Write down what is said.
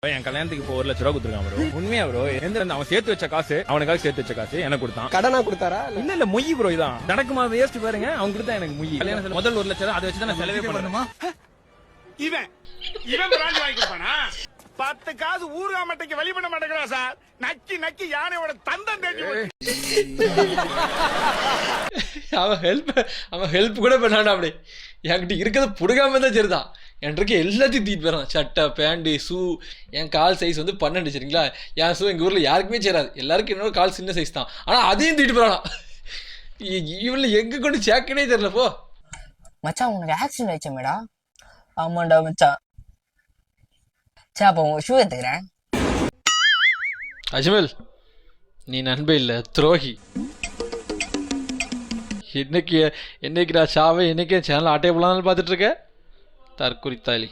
என் கல்யாணத்துக்கு இப்போ 1 லட்ச ரூபா கொடுத்துருக்கான் ப்ரோ. உண்மையா ப்ரோ? அவன் சேர்த்து வச்ச காசு, அவனுக்காக சேர்த்து வச்ச காசு எனக்கு கொடுத்தான். கடனா கொடுத்தாரா? இல்ல மொய் ப்ரோ. இதான் நடக்குமா? வேஸ்ட் பாருங்க. அவன் கொடுத்தா எனக்கு மொய். கல்யாணத்துல முதல் 1 லட்சம் அதை வச்சு தான் நான் செலவே பண்ணணுமா? இவன் பிராண்ட் வாங்கி கொடுப்பானா? 10 காசு ஊர்கா மட்டைக்கு வழி பண்ண மாட்டேங்கிறா சார். நக்கி நக்கி யானையோட தந்தம் தேடி அவன் ஹெல்ப் கூட பண்ணாடா. அப்படி என்கிட்ட இருக்கிறத புடுகாம தான் சரிதான். என்கிட்ட எல்லாத்தையும் தீட்டு போயிடறான். சட்டை, பேண்ட்டு, ஷூ. என் கால் சைஸ் வந்து 12 சரிங்களா? என் ஷூ எங்கள் ஊரில் யாருக்குமே சேராது. எல்லாருக்கும் என்னோட கால் சின்ன சைஸ் தான். ஆனால் அதையும் தீட்டு போயிடறான். இவனில் எங்கே கொண்டு சேர்க்கனே தெரியல. போ மச்சான், உனக்கு ஆக்சிடென்ட் ஆயிடுச்சா மேடா? ஆமாண்டா மச்சான். சே, அப்போ உங்க ஷூ எடுத்துக்கிறேன். அஜ்மல், நீ நண்பே இல்லை, துரோகி. என்னைக்கு நான் சாவை என்னைக்கு சேனல் ஆட்டே போலான்னு பார்த்துட்டு இருக்க? தற்குறித்தாளி.